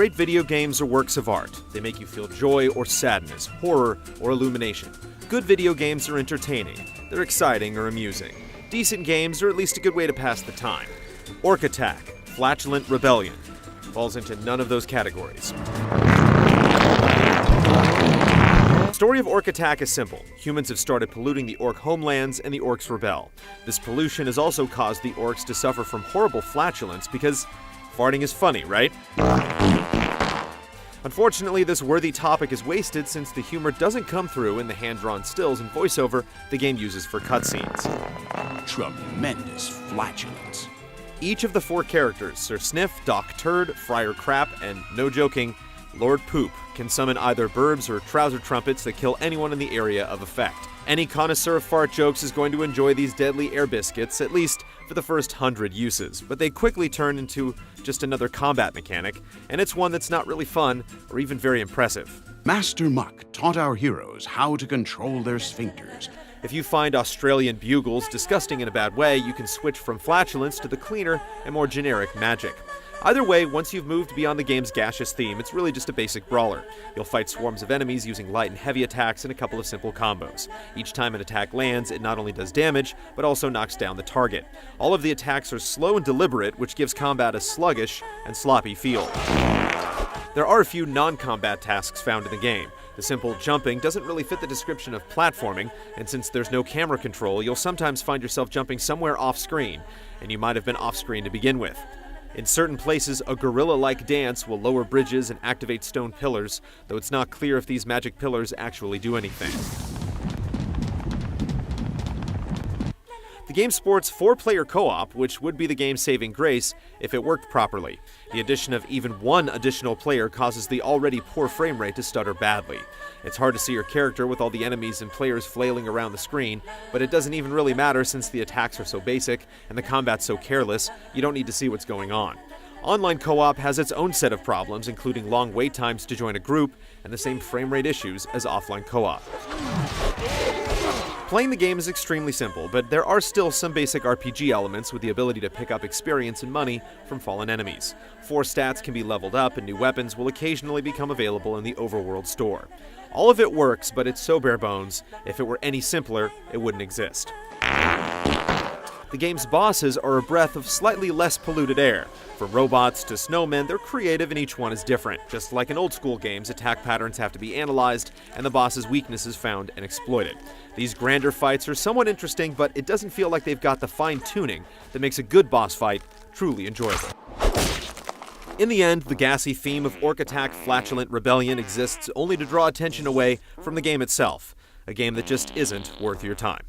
Great video games are works of art. They make you feel joy or sadness, horror or illumination. Good video games are entertaining. They're exciting or amusing. Decent games are at least a good way to pass the time. Orc Attack, Flatulent Rebellion falls into none of those categories. The story of Orc Attack is simple. Humans have started polluting the orc homelands and the orcs rebel. This pollution has also caused the orcs to suffer from horrible flatulence because farting is funny, right? Unfortunately, this worthy topic is wasted since the humor doesn't come through in the hand-drawn stills and voiceover the game uses for cutscenes. Tremendous flatulence. Each of the 4 characters, Sir Sniff, Doc Turd, Friar Crap, and, no joking, Lord Poop, can summon either burbs or trouser trumpets that kill anyone in the area of effect. Any connoisseur of fart jokes is going to enjoy these deadly air biscuits, at least for the first 100 uses, but they quickly turn into just another combat mechanic, and it's one that's not really fun or even very impressive. Master Muck taught our heroes how to control their sphincters. If you find Australian bugles disgusting in a bad way, you can switch from flatulence to the cleaner and more generic magic. Either way, once you've moved beyond the game's gaseous theme, it's really just a basic brawler. You'll fight swarms of enemies using light and heavy attacks and a couple of simple combos. Each time an attack lands, it not only does damage, but also knocks down the target. All of the attacks are slow and deliberate, which gives combat a sluggish and sloppy feel. There are a few non-combat tasks found in the game. The simple jumping doesn't really fit the description of platforming, and since there's no camera control, you'll sometimes find yourself jumping somewhere off-screen, and you might have been off-screen to begin with. In certain places, a gorilla-like dance will lower bridges and activate stone pillars, though it's not clear if these magic pillars actually do anything. The game sports 4-player co-op, which would be the game's saving grace if it worked properly. The addition of even one additional player causes the already poor frame rate to stutter badly. It's hard to see your character with all the enemies and players flailing around the screen, but it doesn't even really matter since the attacks are so basic and the combat's so careless, you don't need to see what's going on. Online co-op has its own set of problems, including long wait times to join a group and the same frame rate issues as offline co-op. Playing the game is extremely simple, but there are still some basic RPG elements with the ability to pick up experience and money from fallen enemies. 4 stats can be leveled up, and new weapons will occasionally become available in the overworld store. All of it works, but it's so bare bones, if it were any simpler, it wouldn't exist. The game's bosses are a breath of slightly less polluted air. From robots to snowmen, they're creative and each one is different. Just like in old school games, attack patterns have to be analyzed and the boss's weaknesses found and exploited. These grander fights are somewhat interesting, but it doesn't feel like they've got the fine-tuning that makes a good boss fight truly enjoyable. In the end, the gassy theme of Orc Attack Flatulent Rebellion exists only to draw attention away from the game itself. A game that just isn't worth your time.